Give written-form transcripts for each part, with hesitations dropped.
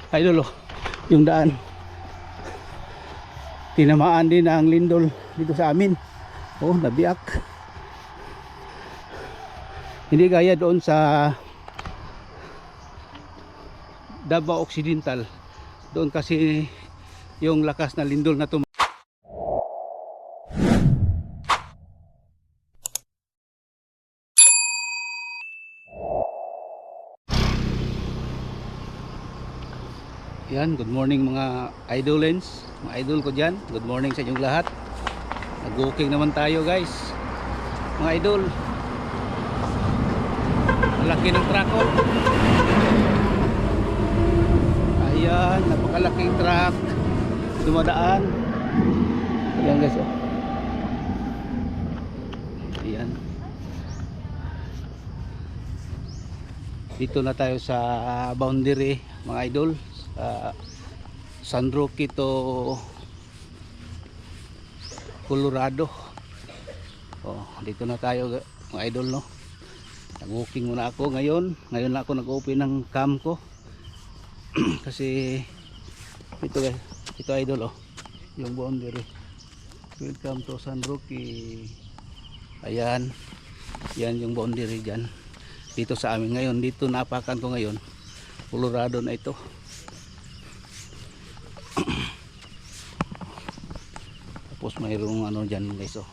idol oh, yung daan tinamaan din ang lindol dito sa amin. Oh, nabiak. Hindi gaya doon sa Davao Occidental. Doon kasi yung lakas na lindol na to. Yan, good morning mga idolens, mga idol ko dyan. Good morning sa inyong lahat. Nag-walking naman tayo guys, mga idol. Malaki ng truck oh. Ayan, napakalaking truck dumadaan. Ayan guys oh. Ayan. Dito na tayo sa boundary mga idol, San Roque to Colorado. Oh, dito na tayo mga idol no. Nag-walking muna ako ngayon. Ngayon lang ako nag-open ng cam ko. Kasi ito guys, ito idol oh, yung boundary. Welcome to San Roque. Ayan. Yan yung boundary dyan. Dito sa amin ngayon, dito napakan ko ngayon. Colorado na ito. Tapos mayroong ano dyan guys oh.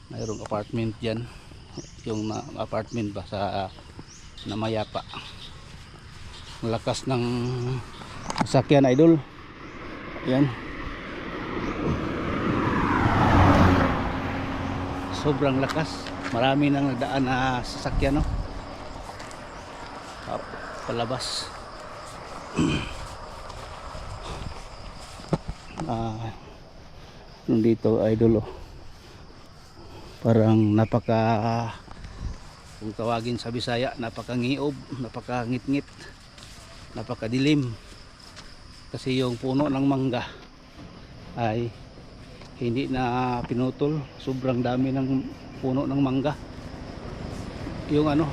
Mayroong apartment dyan. Yung apartment ba sa Namayapa. Malakas ng sasakyan idol. Yan. Sobrang lakas. Marami nang nagdaan na sasakyan no. Palabas. Nandito idol oh. Parang napaka, kung tawagin sa Bisaya, napakangiob, napakangit-ngit, napakadilim. Kasi yung puno ng mangga ay hindi na pinutol. Sobrang dami ng puno ng mangga. Yung ano,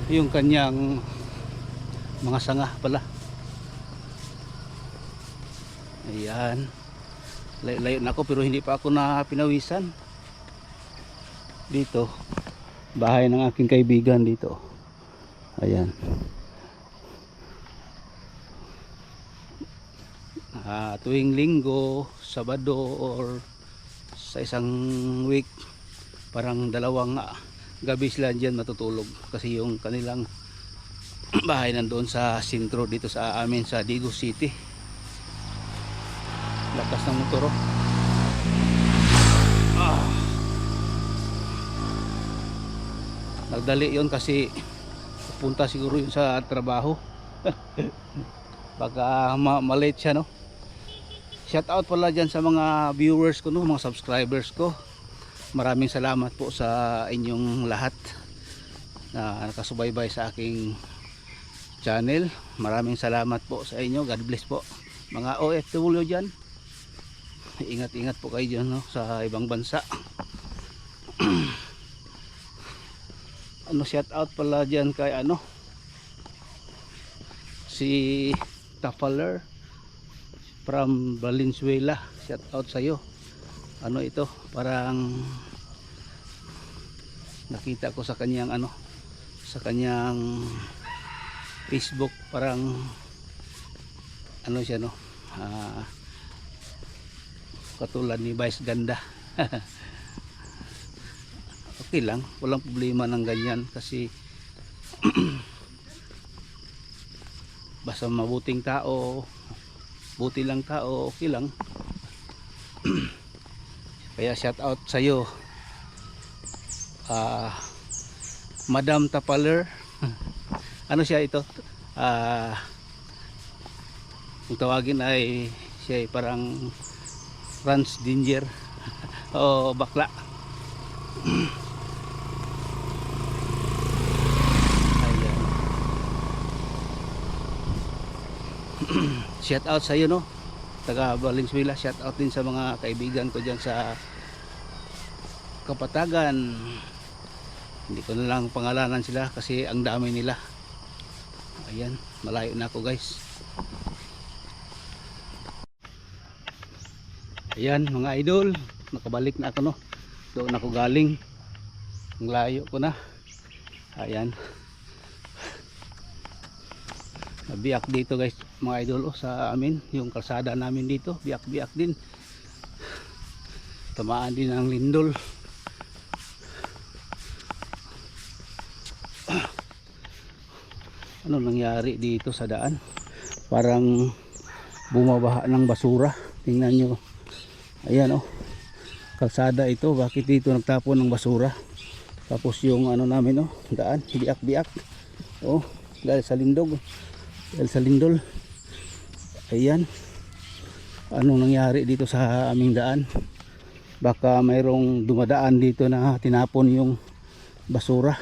yung kanyang mga sanga pala. Ayan. Layo na ako pero hindi pa ako na pinawisan. Dito, bahay ng aking kaibigan dito. Ayan. Tuwing linggo, Sabado or sa isang week, parang dalawang gabi sila dyan matutulog kasi yung kanilang bahay nandoon sa sentro dito sa amin sa Digo City. Lakas ng motor oh. Nagdali yon kasi pupunta siguro yun sa trabaho. Baka malate siya no. Shout out pala dyan sa mga viewers ko no, mga subscribers ko. Maraming salamat po sa inyong lahat na nakasubaybay sa aking channel. Maraming salamat po sa inyo. God bless po mga OFW dyan. Ingat-ingat po kayo dyan no, sa ibang bansa. Shout out pala dyan kay ano, si Tafaler from Valenzuela. Shout out sa iyo. Ano ito, parang nakita ko sa kanyang ano, sa kanyang Facebook, parang ano siya no, katulad ni Vice Ganda. Okay lang, walang problema ng ganyan kasi basta mabuting tao, buti lang tao, okay lang. Kaya shout out sa iyo, Madam Tapaler. Ano siya ito, kung tawagin ay siya ay parang transgender o bakla. Ayan. Shout out sa iyo no, taga Valenzuela. Shout out din sa mga kaibigan ko dyan sa Kapatagan. Hindi ko na lang pangalanan sila kasi ang dami nila. Ayan, malayo na ako guys. Ayan mga idol, nakabalik na ako no. Doon ako galing. Ang layo ko na. Ayan. Nabiyak dito guys mga idol sa amin. Yung kalsada namin dito, biyak-biyak din. Tamaan din ang lindol. Ano nangyari dito sa daan? Parang bumabaha ng basura. Tingnan nyo. Ayan kalsada ito. Bakit dito nagtapon ng basura? Tapos yung ano namin daan, biak-biak. Dahil sa lindog. Dahil sa lindol. Ayan. Anong nangyari dito sa aming daan? Baka mayroong dumadaan dito na tinapon yung basura.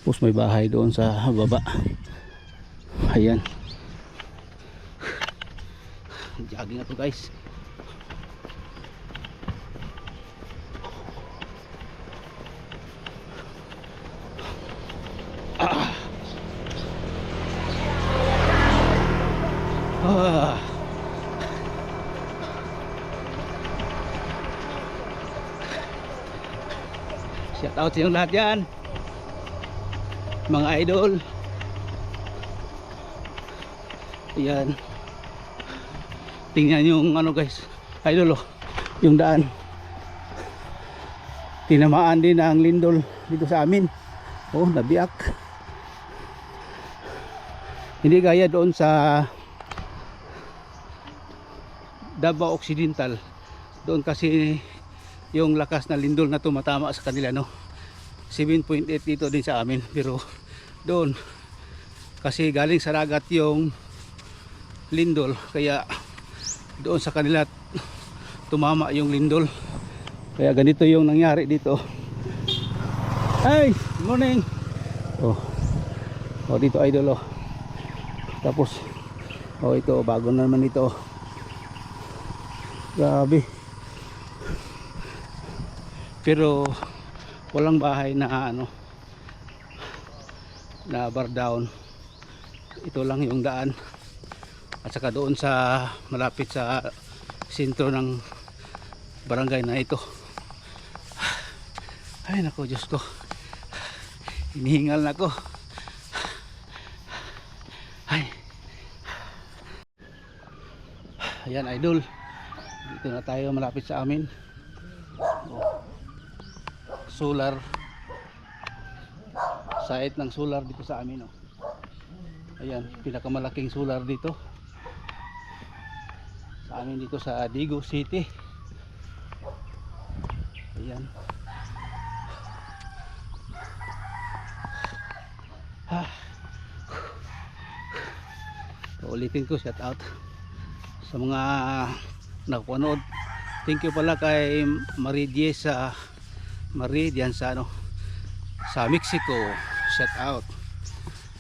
Tapos may bahay doon sa baba. Ayan. Jogging ako guys. Shout out sa yung lahat yan mga idol. Ayan. Tingnan yung guys idol yung daan. Tinamaan din ang lindol dito sa amin. Nabiyak. Hindi gaya doon sa Davao Occidental. Doon kasi yung lakas na lindol na tumatama sa kanila 7.8 dito din sa amin. Pero doon kasi galing sa dagat yung lindol, kaya doon sa kanila tumama yung lindol. Kaya ganito yung nangyari dito. Hey, good morning. Dito idol Tapos ito bago na naman ito. Grabe. Pero walang bahay na na bar down. Ito lang yung daan. At saka doon sa malapit sa sentro ng barangay na ito. Ay nako, Diyos ko. Hinihingal na ako. Ayan idol. Dito na tayo malapit sa amin. Solar site ng solar dito sa amin Ayan, pinakamalaking solar dito sa amin dito sa Digo City. Ayan. Ulitin ko, shout out sa mga nakapanood. Thank you pala kay Marie sa diyan sa sa Mexico, shout out.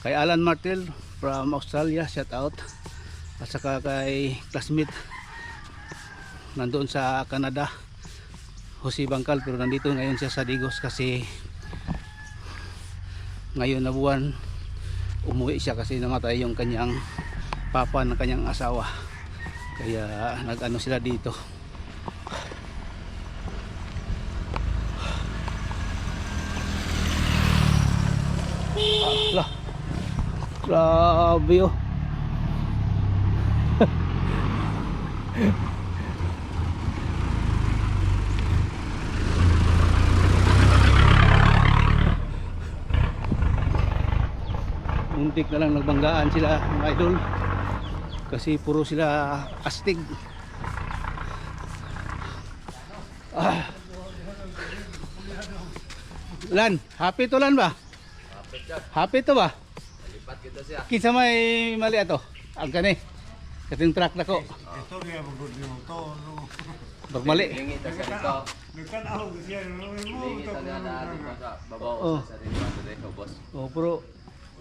Kay Alan Martel from Australia, shout out. At saka kay classmate nandoon sa Canada, Jose Bangkal, pero nandito ngayon siya sa Digos kasi ngayon na buwan umuwi siya kasi namatay yung kanyang papa ng kanyang asawa. Kaya nag-ano sila dito. Grabe muntik na lang nagbanggaan sila mga idol kasi puro sila astig. Lan, happy to lan ba? Happy to ba? Lipat kita siya. Kinsa may mali ato? Ang kani. Kating truck na ko. Ito kaya magod mo to. Bagmali. Lingi ta sa dito. Nagkanaw siya. Lingi ta na dito sa babaw sa dito boss. Pero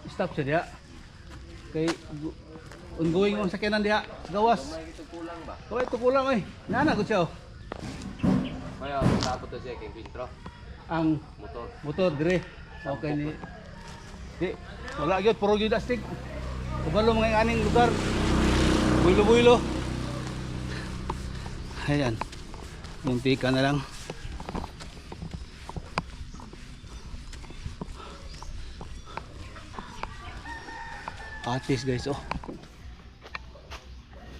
stop siya diha. Kay ongoing ang sakyanan diha. Gawas. May ito kulang ba? Ito kulang Nana gud siya. Kaya tapos to siya kay Quintro. Ang Motor. motor dire. Okay ni Di, wala gyud puro gyud astig. Kabalo mga aning lugar. Builo-builo. Ayan. Munti ka na lang. Atis guys, oh.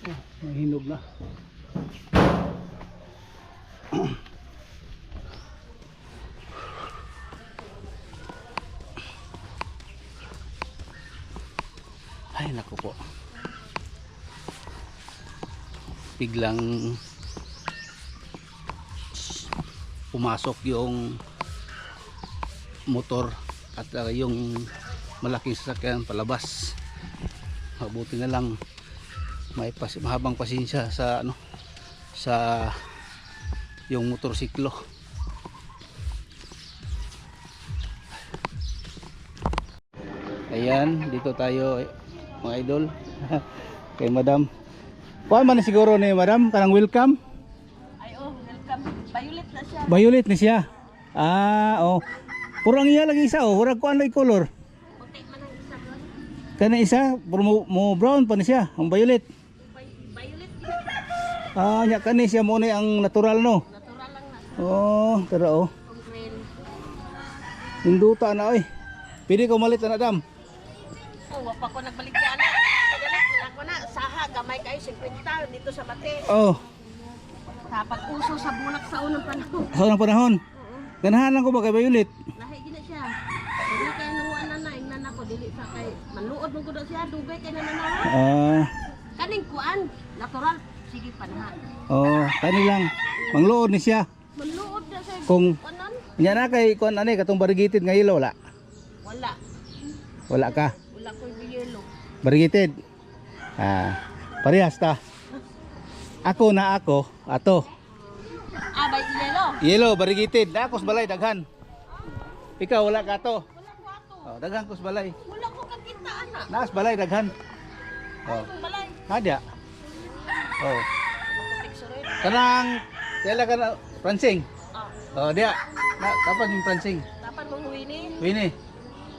Oh, mahinog na. Ay naku po. Biglang pumasok yung motor at yung malaking sasakyan palabas. Mabuti na lang may mahabang pasensya sa ano sa yung motorsiklo. Ayan, dito tayo mga idol. Kay Madam. Kuha man na siguro ni Madam kanang welcome. Ay, oh, welcome. Violet na siya. Violet ni siya. Ah, oh. Puro ang iya lagi isa, oh. Murag kuan lagi color. Puti man ang isa doon. Kana isa, puro mo brown pa ni siya, ang violet. Violet, Ah, nya kani siya mo ni ang natural no. natural lang na. Oh, tara oh. Kung green. Induta na oy. Pili ko malit na dam. Oh, wapa ko nagbalik ka na. Galit, wala ko na. Saha, gamay kayo, 50 dito sa Bate. Oh, Sa pag-uso sa bulak sa unang panahon. sa unang panahon. Ganahan lang ko ba kay violet? Lahi gina siya. Dili kay nuwan na ingnan ako dili sa kay manuod mo gud siya dugay kay nananawa. Ah, Kaning kuan, natural. Sige panahan. oh, kani lang. Mangluod ni siya. Manuod na sa Kung kuanan. nya na kay kuan ani katong barigited nga ilo wala. Wala. Wala ka. Wala ko yelo. Barigited. Ah, parehas ta. Ako na ako, ato. Ah, bay yelo. Yellow, barigited. Nakos balay daghan. Ikaw wala ka to. Wala ko ato. Oh, daghan kos balay. Wala ko kakita ana. Naas balay daghan. Oh, Kung balay. nadya. Oh, Picture. kanang kailan ka na prancing. Ah, Oh, dia. Na kapan yung prancing? dapat mong huwini. Wini.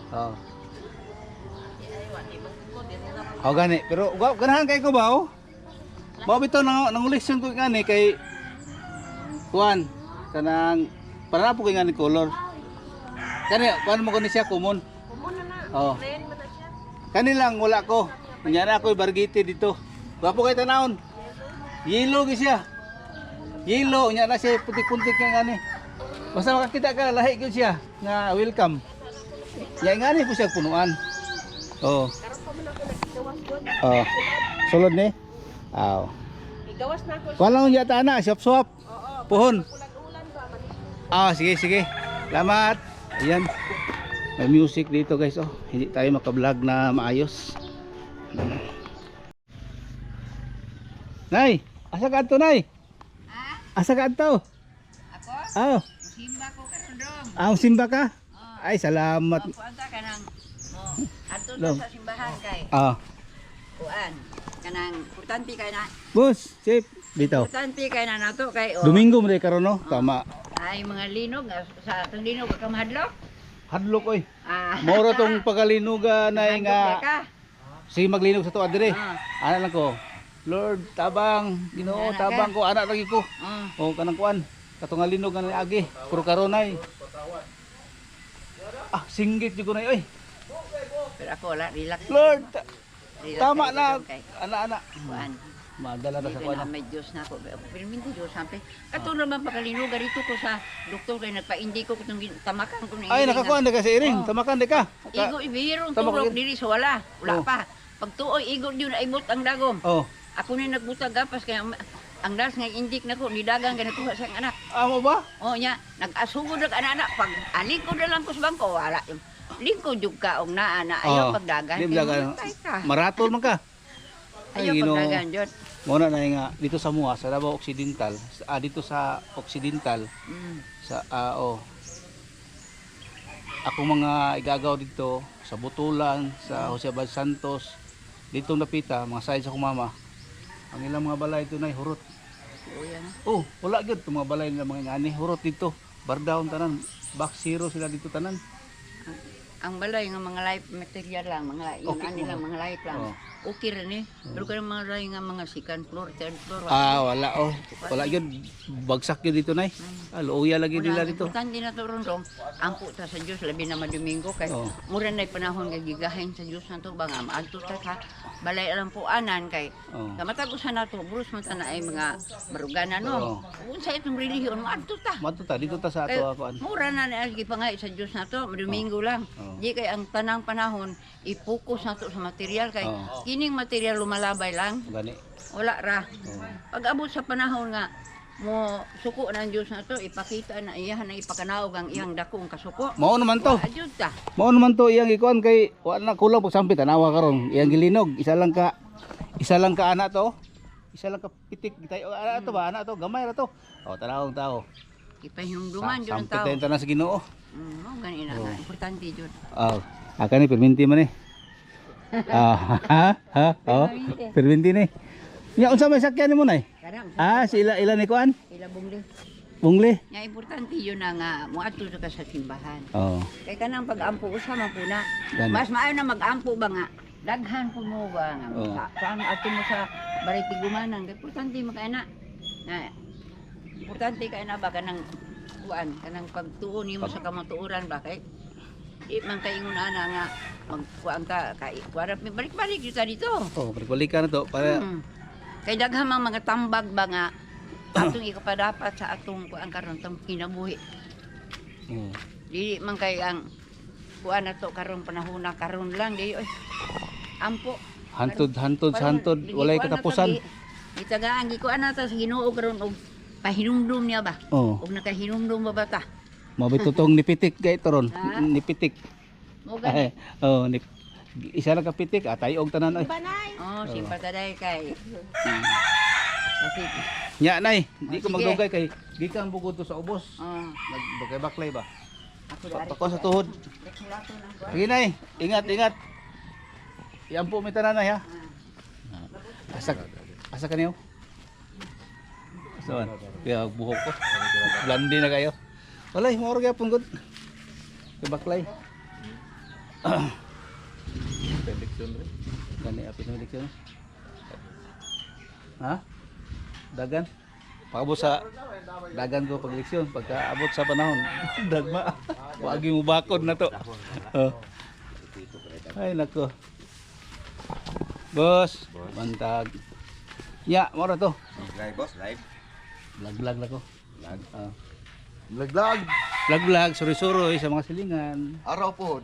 Oh. Ay, wala ibang ko din na. Oh gani, pero ganahan kay ko ba oh? Mao bitaw nang lesson ko gani kay kuan kanang para po kay ngani color. Kani kuan mo ko ni siya common. Kumuna na. Oh. Plain man na siya. Kani lang wala ko. Kunyara ako bargiti dito. Wapo kay tanawon. Yellow gi siya. Yellow nya na siya putik-putik nga ngani. Basta makakita ka lahi gyud siya nga welcome. Ya ngani po siya punuan. Oh. Karon pa man ako naggawas doon. Oh. Sulod ni. Aw. Igawas na ako. Kuan lang yata na, swap-swap. Oo. Puhon. Ulan-ulan ba man. Ah, sige, sige. Salamat. Ayan. May music dito, guys. Oh, hindi tayo maka-vlog na maayos. Nay, asa ka adto, Nay? Ha? Asa ka adto? Ako? Ah, Simba ko karon dong. simba ka? Ay, salamat. Kuan ka kanang mo adto Dong. na sa simbahan kay Ah, kuan kanang importante kay na boss, safe dito. importante kay na nato kay o Domingo mo rin karon no? Tama. ay mga linog sa tong linog ka mahadlok. Hadlok oy. Ah. Mauro tong pagalinuga na Mahadlok nga. ka. Sige maglinog sa tuwa dire. Ah. Ana lang ko. Lord, tabang, Ginoo, Ana tabang ko, anak lagi ko. Ah. O kanang kuan, katong linog nga na agi, puro karonay. Ah, singgit jud ko na oy. Pero ako wala relax. Lord, Relax tama kayo na, dong kay ana-ana. kuan. Madala na sa Dili kuan. na may Diyos na ako. Pero minti Diyos sampai. Kato naman pagkalinuga dito ko sa doktor kay nagpa-indi ko kung tamakan ko ni. Ay, nakakuan de ka sa iring, Oh. tamakan de ka. Igo ibirong Tama ko turok yun. diri sa wala. Oh. Wala pa. Pag tuoy igo yun aibot ang dagom. Oh, Ako ni nagbutag gapas kaya ang das nga indik nako nidagan ganito sa ang anak. amo ba? O nya nag-asugod ang anak pag alikod na lang ko sa bangko wala. Lingkod jud ka og naa na Oh, ayaw pagdagan. di Kaya dagan. mamatay ka. Maratol man ka. Ay, Ayaw Ginoo. pagdagan jud. Muna na nga dito sa Muha, sa Davao Occidental, dito sa Occidental Mm. sa ako mga igagaw dito sa Butulan, sa Jose Abad Santos, dito napita mga sayad sa kumama. Ang ilang mga balay ito na hurot. O yan. Oh, wala gyud itong mga balay nila mga ngani, hurot dito. Bardaon tanan, back zero sila dito tanan. ang balay nga mga life material lang, mga yung Okay. ano lang, mga light lang. Oh. Okay rin eh. Pero kaya mga balay nga mga second floor, third floor. Wala oh. Wala yun. Bagsak yun dito, nay. Luya lagi nila dito. Importante na to ron dong. Ampo ta sa Dios labi na madomingo kay Oh. mura na panahon nga gigahin sa Dios na to ba nga maadto ta ka balay lang po anan kay Oh. kamatagusan na to brus man ta na ay mga baruganan no. Unsa itong relihiyon maadto ta. Matuta dito ta sa Kay ato ako. mura na na gipangay sa Dios na to madomingo lang. Oh. Di kay ang tanang panahon i-focus na to sa material kay Oh. kining material lumalabay lang Gani. wala ra. Oh. Pag abot sa panahon nga mo suko ng Diyos na to, ipakita na iyahan na ipakanaog ang iyang dakong kasuko. Mao naman to. Adyod ta. Mao naman to iyang ikuan kay wala na kulang pag sampit tanawa karon. Iyang gilinog isa lang ka ana to. Isa lang ka pitik tayo ana to ba ana to gamay ra to. Tanawang tao. Ipahinumduman yun ang Sampit tao. tayo tanan sa Ginoo. Gani na na. Importante yun. Aka ni perminti man eh. Perminti ni. Nya unsa may sakyan nimo nay? Karang, Sila ila ni kuan? ila bungli. Bungli. Nga importante yun na nga, muadto ka sa simbahan. Oh. Kaya kanang pag-ampo usama po na. Gani. Mas maayo na mag-ampo ba nga. Daghan po mo ba nga. Oo. Saan ato mo sa baritigumanan. Importante mo kaya na. Importante kaya na ba kanang kuan, kanang pagtuon nimo sa kamatuoran ba kay di man kaingon ana nga magkuan ka kay kuarap mi balik-balik kita dito. Balik na to para Kay daghang mga tambag ba nga atong ikapadapat sa atong kuan karon tong kinabuhi. Oh. Di man kay ang kuan nato karon panahon na karon lang di oy. Ampo. Hantod sa hantod walay katapusan. Itagaan gikuan na ta sa Ginoo karon og pahinumdum niya ba? Oh. Og nakahinumdum ba ta? Mabitutong nipitik kay toron. Nipitik. Mo gani. Isa lang ka pitik tayog tanan oy. Banay. Oh, simpataday kay. Kasi Nya nay, di ko Sige. magdugay kay gikan bugod to sa ubos. Nagbakay baklay ba? ako dari. Pako sa tuhod. Sige nay, ingat. Iampo mi tanan nay ha. Asa kaniyo? Saan? Kaya buhok ko. Blandi na kayo. Walay, moro gyapon gud. Kay baklay. Kani api na eleksyon. Ha? Dagan. Pagabot sa dagan ko pag eleksyon, pagkaabot sa panahon, dagma. Wagi mo bakod na to. Ay nako. Boss, bantag. Ya, moro to. Live boss, live. Vlog na ko. Vlog. Laglag. Vlog, suri-suri sa mga silingan. Araw po.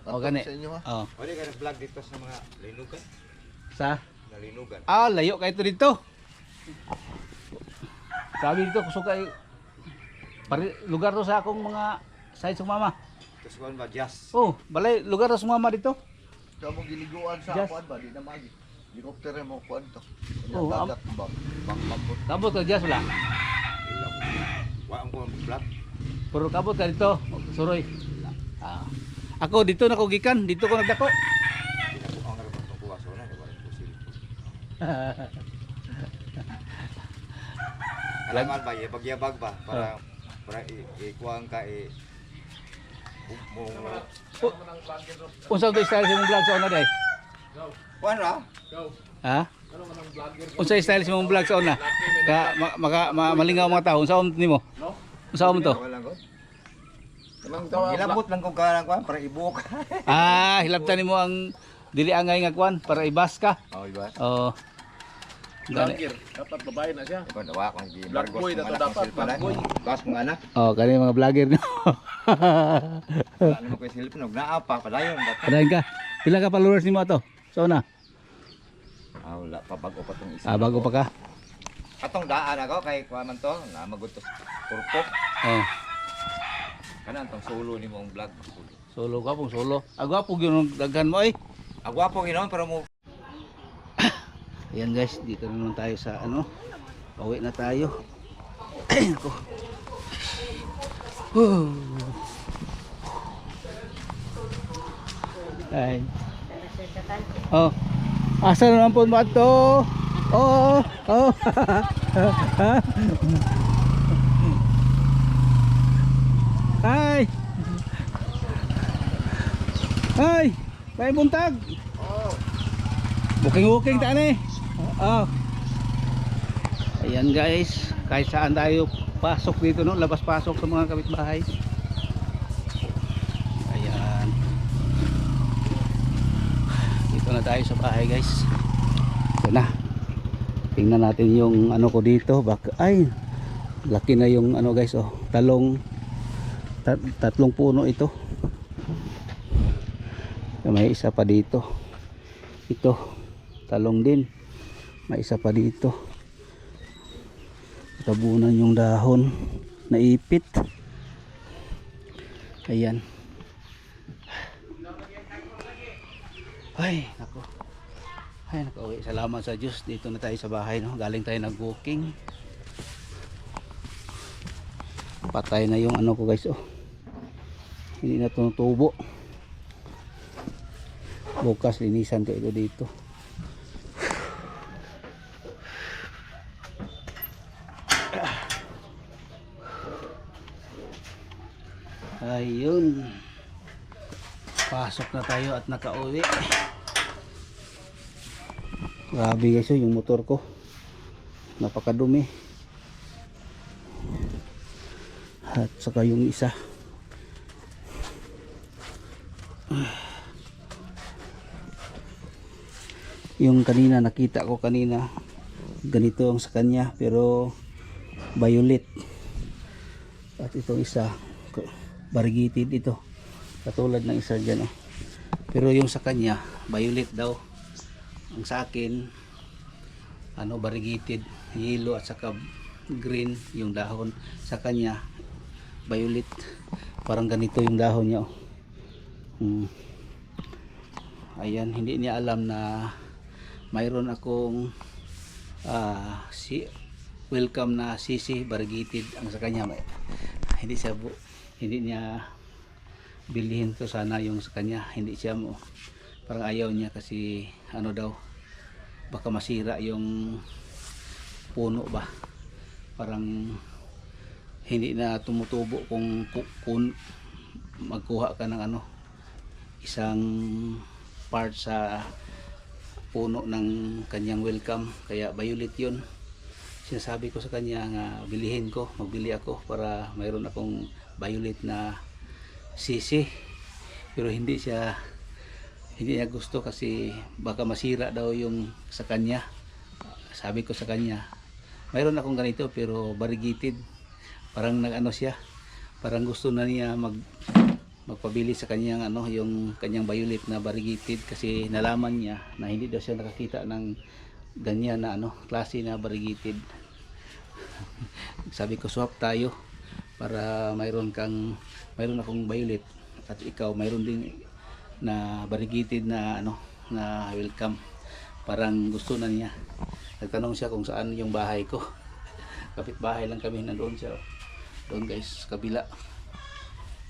O gani. Sa inyo ha. Oh. Pwede ka nag-vlog dito sa mga linugan. Sa Nalinugan. layo kayo to dito. Sabi dito kusog kay lugar to sa akong mga side sa mama. Tapos kuhan ba, jazz. Oh, balay lugar to sa mama dito. Sa mong giliguan sa Just- kuan ba di na magi. Helicopter mo kuan to. Oh, Dagat ba? Bang mabot. Kabot ka dyan wala. Wa ang kuhan vlog. Puro kabot ka dito. Suroy. Ako dito na ko gikan, dito ko nagdako. Hindi na ko ang rabang itong kuha. So na, di ba rin po sila. Kailangan ba, yabag-yabag ba? Para ikuhaan ka, Unsa to style sa mong vlog sa una day? kuhan ra? Ha? Unsa style sa mong vlog sa una? Malingaw mga tao. Unsa nimo? Unsa mo to? Wala ko. Gilabot lang ko ka kuhan para ibuok. Hilabtan nimo ang dili angay nga kwan para ibas ka. Oh, iba. Oh. Gani. Dapat babae na siya. Ikaw nawa kung di Black Marcos boy na kung to anak dapat, ng silpa na. black boy. Bas mong anak. Oh, kani mga vlogger no. Ano mo kayo silpa, nagnaapa, padayon. Padayon ka. Pila ka followers nimo ato? Sa una? Wala, pabago pa itong isa. Bago pa ka. Atong daan ako kay kuha man to, na magutos purpok. Oh. Kana tong solo ni mong vlog. Solo ka pong solo. Agwapo gyud ang daghan mo ay. Agwapo ginon pero mo Ayan guys, dito naman tayo sa ano. Pauwi na tayo. Ay, ako. Ay. Oh. Asa naman po ba ito? Oh. Oh. Hi. Ay, may buntag. Oh. Booking tani. Oh. Ayan guys, kahit saan tayo pasok dito no, labas-pasok sa mga kapitbahay. Ayan. Dito na tayo sa bahay guys. Ito na. Tingnan natin yung ano ko dito. Ay, laki na yung ano guys, oh, tatlong puno ito. May isa pa dito. Ito, talong din. May isa pa dito. Tabunan yung dahon. Naipit. Ayan. Ay, nako. Ay, nakauwi. Salamat sa Diyos. Dito na tayo sa bahay, no? Galing tayo nag-booking. Patay na yung ano ko guys, oh. Hindi na tumutubo. Bukas linisan ko ito dito. Ayun. Pasok na tayo at nakauwi. Grabe guys, yung motor ko. Napakadumi. At saka yung isa. Yung kanina nakita ko kanina ganito ang sa kanya pero violet. At itong isa variegated ito. Katulad ng isa dyan, oh. Pero yung sa kanya violet daw. Ang sa akin ano variegated, yellow at saka green yung dahon. Sa kanya violet. Parang ganito yung dahon niya, oh. Ayan, hindi niya alam na mayroon akong welcome na sisi variegated ang sa kanya. Hindi niya bilhin to sana yung sa kanya. Hindi siya mo, parang ayaw niya kasi ano daw, baka masira yung puno ba, parang hindi na tumutubo kung magkuha ka ng ano, isang part sa puno ng kanyang welcome. Kaya violet yun. Sinasabi ko sa kanya nga bilihin ko, magbili ako para mayroon akong violet na sisi. Pero hindi niya gusto kasi baka masira daw yung sa kanya. Sabi ko sa kanya, mayroon akong ganito pero variegated. Parang nag-ano siya, parang gusto na niya magpabili sa kanyang ano, yung kanyang violet na variegated kasi nalaman niya na hindi daw siya nakakita ng ganyan na ano, klase na variegated. Sabi ko swap tayo para mayroon akong violet at ikaw mayroon din na variegated na ano, na welcome. Parang gusto na niya. Nagtanong siya kung saan yung bahay ko. Kapitbahay lang kami, nandoon siya. Doon guys, kabila.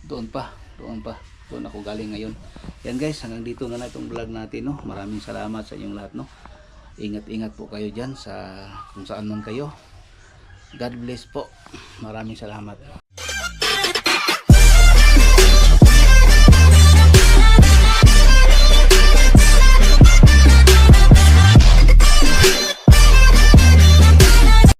Doon ako galing ngayon. Yan guys, hanggang dito na itong vlog natin, no. Maraming salamat sa inyong lahat, no. Ingat po kayo dyan sa kung saan man kayo. God bless po. Maraming salamat.